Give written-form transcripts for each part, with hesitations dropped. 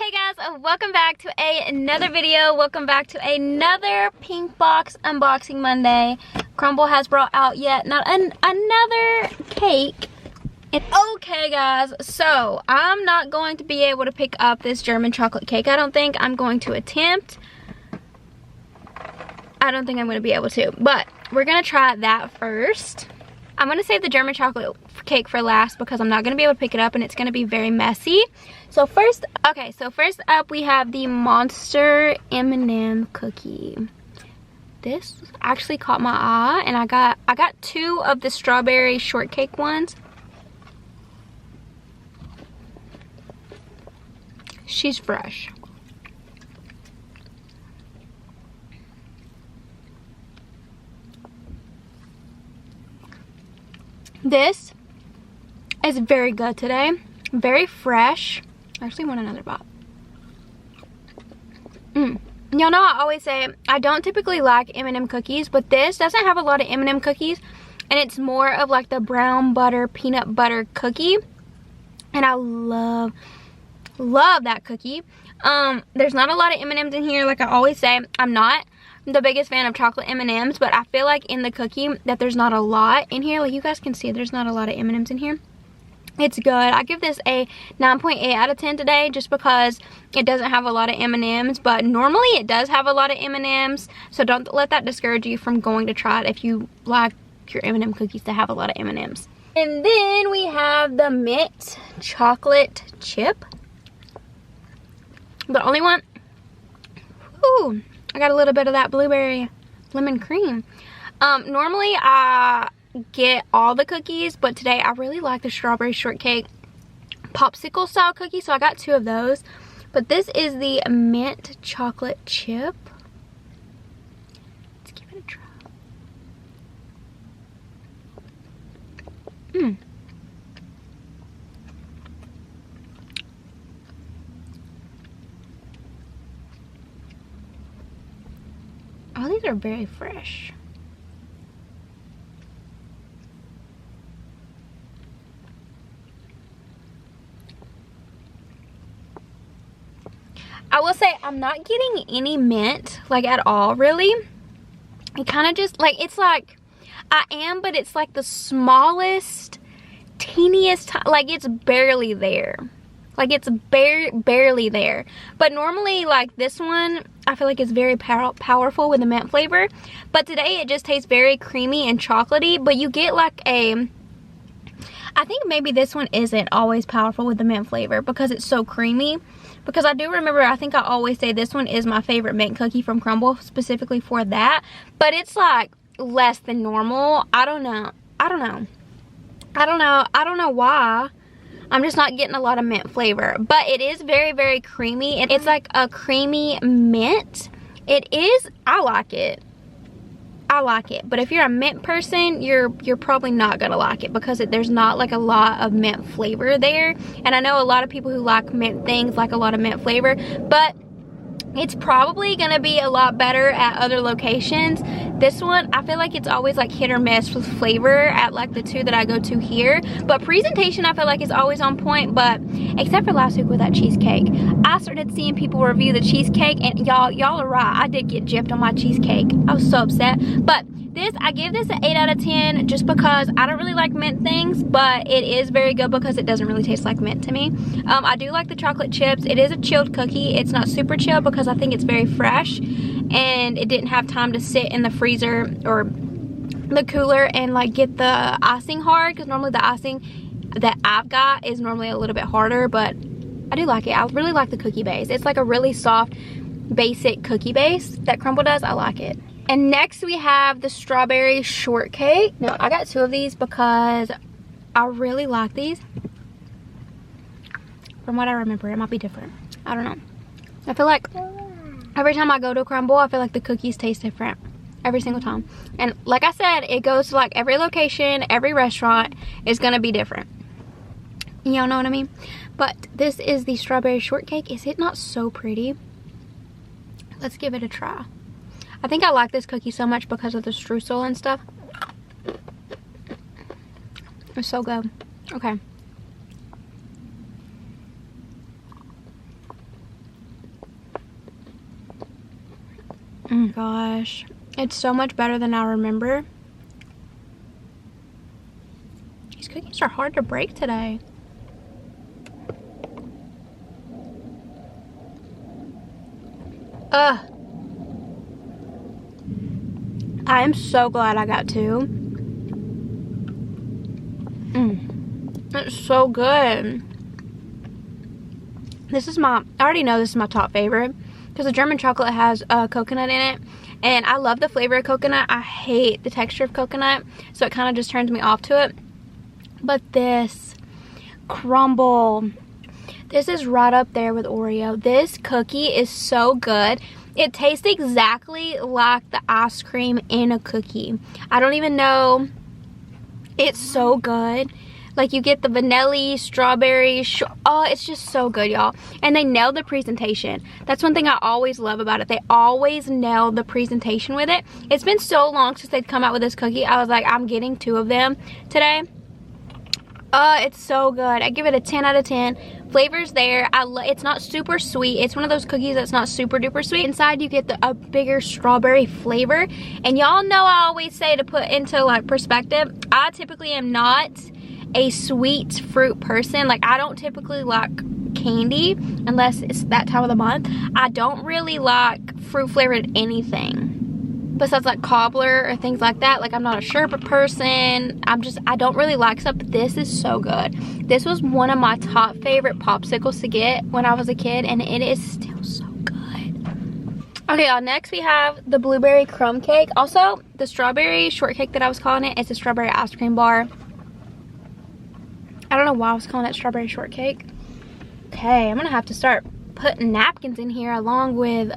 Hey guys, welcome back to another video. Welcome back to another pink box unboxing Monday. CRUMBL has brought out yet another cake. Okay guys, so I'm not going to be able to pick up this German chocolate cake. I don't think I'm going to attempt. I don't think I'm going to be able to, but we're going to try that first. I'm going to save the German chocolate cake for last because I'm not going to be able to pick it up and it's going to be very messy. So first up we have the Monster M&M cookie. This actually caught my eye, and I got two of the strawberry shortcake ones. She's fresh. This is very good today. Very fresh. I actually want another bite. Y'all know I always say I don't typically like M&M cookies, but this doesn't have a lot of M&M cookies, and it's more of like the brown butter peanut butter cookie, and I love that cookie. There's not a lot of M&Ms in here. Like I always say, I'm not the biggest fan of chocolate M&Ms, but I feel like in the cookie that there's not a lot in here. Like you guys can see, there's not a lot of M&Ms in here. It's good. I give this a 9.8 out of 10 today just because it doesn't have a lot of M&Ms, but normally it does have a lot of M&Ms, so don't let that discourage you from going to try it if you like your M&M cookies to have a lot of M&Ms. And then we have the mint chocolate chip. The only one, ooh, I got a little bit of that blueberry lemon cream. Normally I get all the cookies, but today I really like the strawberry shortcake popsicle style cookie, so I got two of those. But this is the mint chocolate chip. Let's give it a try. Oh, these are very fresh. I will say I'm not getting any mint, like at all, really. It kind of just, like, it's like, I am, but it's like the smallest, teeniest, like it's barely there. Like it's barely there. But normally, like this one, I feel like it's very powerful with the mint flavor. But today it just tastes very creamy and chocolatey, but you get like a, I think maybe this one isn't always powerful with the mint flavor because it's so creamy. Because I do remember, I think I always say this one is my favorite mint cookie from CRUMBL, specifically for that. But it's like less than normal. I don't know why. I'm just not getting a lot of mint flavor. But it is very, very creamy. It's like a creamy mint. It is, I like it. I like it, but if you're a mint person, you're probably not gonna like it because there's not like a lot of mint flavor there. And I know a lot of people who like mint things like a lot of mint flavor, but it's probably gonna be a lot better at other locations. This one, I feel like it's always like hit or miss with flavor at like the two that I go to here. But presentation, I feel like it's always on point, but except for last week with that cheesecake. I started seeing people review the cheesecake, and y'all are right. I did get gypped on my cheesecake. I was so upset. But this, I give this an 8 out of 10 just because I don't really like mint things, but it is very good because it doesn't really taste like mint to me. I do like the chocolate chips. It is a chilled cookie. It's not super chilled because I think it's very fresh and it didn't have time to sit in the freezer or the cooler and like get the icing hard, because normally the icing that I've got is normally a little bit harder, but I do like it. I really like the cookie base. It's like a really soft, basic cookie base that CRUMBL does. I like it. And next we have the strawberry shortcake. Now, I got two of these because I really like these. From what I remember, it might be different. I don't know. I feel like every time I go to CRUMBL, I feel like the cookies taste different every single time. And like I said, it goes to like every location, every restaurant is gonna be different. Y'all know what I mean? But this is the strawberry shortcake. Is it not so pretty? Let's give it a try. I think I like this cookie so much because of the streusel and stuff. It's so good. Okay. Gosh, it's so much better than I remember. These cookies are hard to break today. Ugh. I am so glad I got 2. It's so good. This is I already know this is my top favorite because the German chocolate has coconut in it, and I love the flavor of coconut. I hate the texture of coconut, so it kind of just turns me off to it. But this CRUMBL, this is right up there with Oreo. This cookie is so good. It tastes exactly like the ice cream in a cookie. I don't even know. It's so good. Like, you get the vanilla, strawberry, oh, it's just so good, y'all. And they nailed the presentation. That's one thing I always love about it. They always nail the presentation with it. It's been so long since they've come out with this cookie. I was like, I'm getting 2 of them today. It's so good. I give it a 10 out of 10. Flavor's there. It's not super sweet. It's one of those cookies that's not super duper sweet. Inside you get a bigger strawberry flavor. And y'all know I always say to put into like perspective, I typically am not a sweet fruit person. Like, I don't typically like candy unless it's that time of the month. I don't really like fruit flavored anything besides like cobbler or things like that. Like, I'm not a sherbet person. I don't really like stuff, but this is so good. This was one of my top favorite popsicles to get when I was a kid, and it is still so good. Okay, y'all, next we have the blueberry crumb cake. Also, the strawberry shortcake that I was calling it, it's a strawberry ice cream bar. I don't know why I was calling it strawberry shortcake. Okay, I'm gonna have to start putting napkins in here along with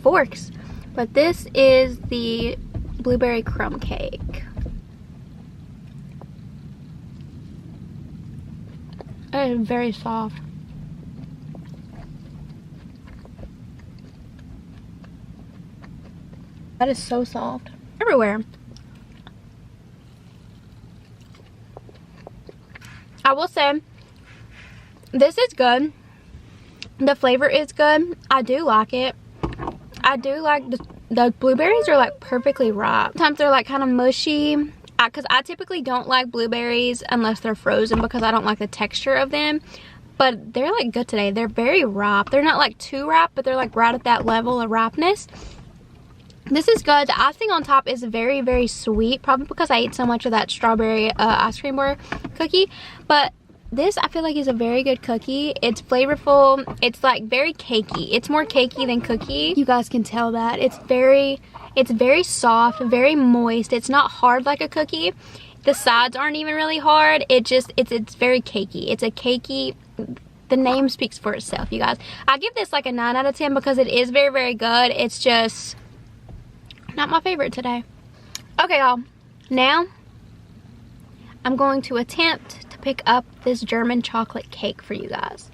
forks. But this is the blueberry crumb cake. It is very soft. That is so soft. Everywhere. I will say, this is good. The flavor is good. I do like it. I do like the blueberries are like perfectly ripe. Sometimes they're like kind of mushy. Because I typically don't like blueberries unless they're frozen because I don't like the texture of them. But they're like good today. They're very ripe. They're not like too ripe, but they're like right at that level of ripeness. This is good. The icing on top is very, very sweet. Probably because I ate so much of that strawberry ice cream bar cookie. But this, I feel like, is a very good cookie. It's flavorful. It's like very cakey. It's more cakey than cookie. You guys can tell that. It's very soft, very moist. It's not hard like a cookie. The sides aren't even really hard. It's very cakey. It's a cakey. The name speaks for itself, you guys. I give this like a 9 out of 10 because it is very, very good. It's just not my favorite today. Okay, y'all. Now, I'm going to attempt to pick up this German chocolate cake for you guys.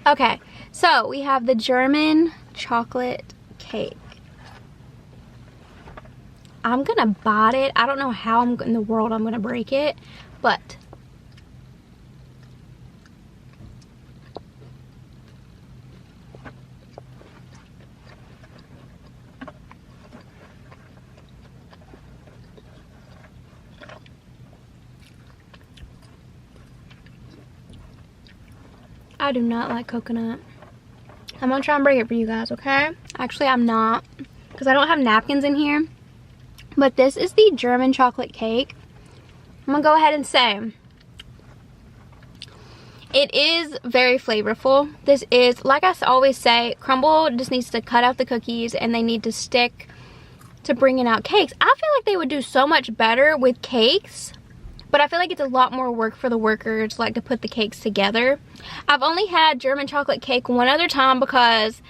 Okay, so we have the German chocolate cake. I'm gonna bite it. I don't know how in the world I'm gonna break it, but I do not like coconut. I'm gonna try and break it for you guys, okay? Actually, I'm not, because I don't have napkins in here. But this is the German chocolate cake. I'm gonna go ahead and say it is very flavorful. This is, like I always say, CRUMBL just needs to cut out the cookies and they need to stick to bringing out cakes. I feel like they would do so much better with cakes, but I feel like it's a lot more work for the workers, like, to put the cakes together. I've only had German chocolate cake one other time because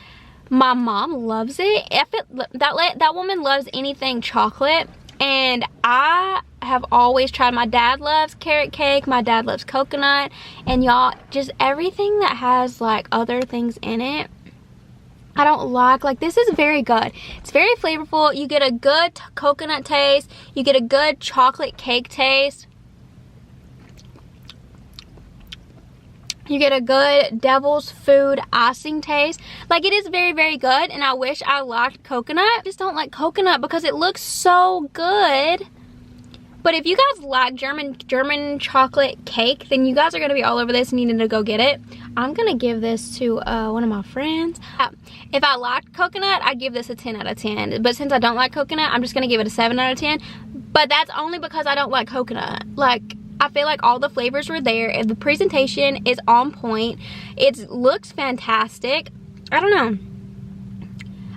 my mom loves it. That woman loves anything chocolate, and I have always tried. My dad loves carrot cake, my dad loves coconut, and y'all, just everything that has like other things in it, I don't like this is very good. It's very flavorful. You get a good coconut taste, you get a good chocolate cake taste. You get a good devil's food icing taste. Like, it is very, very good, and I wish I liked coconut. I just don't like coconut because it looks so good. But if you guys like German chocolate cake, then you guys are going to be all over this and you need to go get it. I'm going to give this to one of my friends. If I liked coconut, I'd give this a 10 out of 10. But since I don't like coconut, I'm just going to give it a 7 out of 10. But that's only because I don't like coconut. Like, I feel like all the flavors were there. And the presentation is on point. It looks fantastic. I don't know.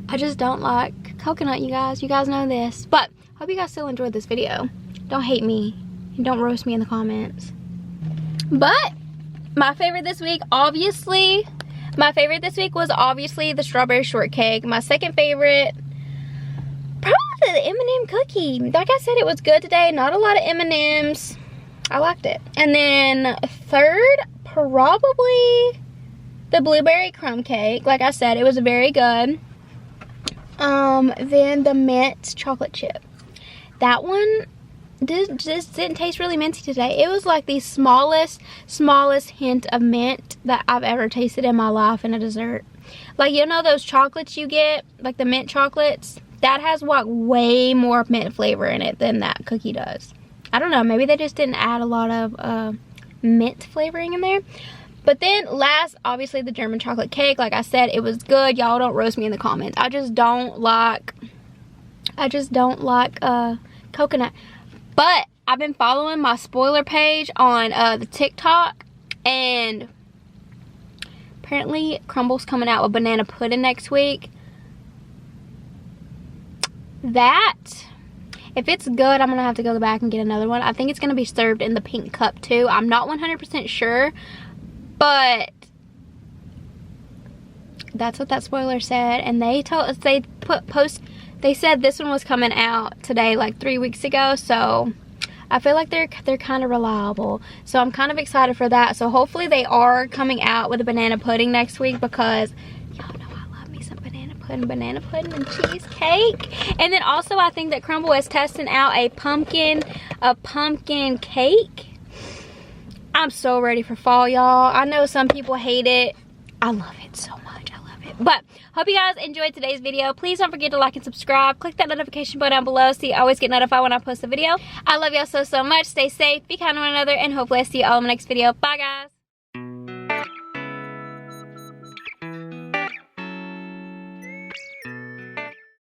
I just don't like coconut, you guys. You guys know this. But hope you guys still enjoyed this video. Don't hate me. And don't roast me in the comments. But my favorite this week, obviously, was obviously the strawberry shortcake. My second favorite, probably the M&M cookie. Like I said, it was good today. Not a lot of M&Ms. I liked it. And then third, probably the blueberry crumb cake. Like I said, it was very good. Then the mint chocolate chip. That one just didn't taste really minty today. It was like the smallest hint of mint that I've ever tasted in my life in a dessert. Like, you know those chocolates you get, like the mint chocolates? That has like way more mint flavor in it than that cookie does. I don't know, maybe they just didn't add a lot of mint flavoring in there. But then last, obviously the German chocolate cake. Like I said, it was good. Y'all don't roast me in the comments. I just don't like coconut. But I've been following my spoiler page on the TikTok, and apparently CRUMBL's coming out with banana pudding next week. That, if it's good, I'm gonna have to go back and get another one. I think it's gonna be served in the pink cup too. I'm not 100% sure, but that's what that spoiler said. And they told us, they said this one was coming out today, like 3 weeks ago. So I feel like they're kind of reliable. So I'm kind of excited for that. So hopefully they are coming out with a banana pudding next week, because y'all know I love me some banana pudding and cheesecake. And then also I think that CRUMBL is testing out a pumpkin cake. I'm so ready for fall, y'all. I know some people hate it. I love it so much. I love it. But hope you guys enjoyed today's video. Please don't forget to like and subscribe. Click that notification button down below so you always get notified when I post a video. I love y'all so much. Stay safe, be kind to one another, and hopefully I see you all in my next video. Bye, guys.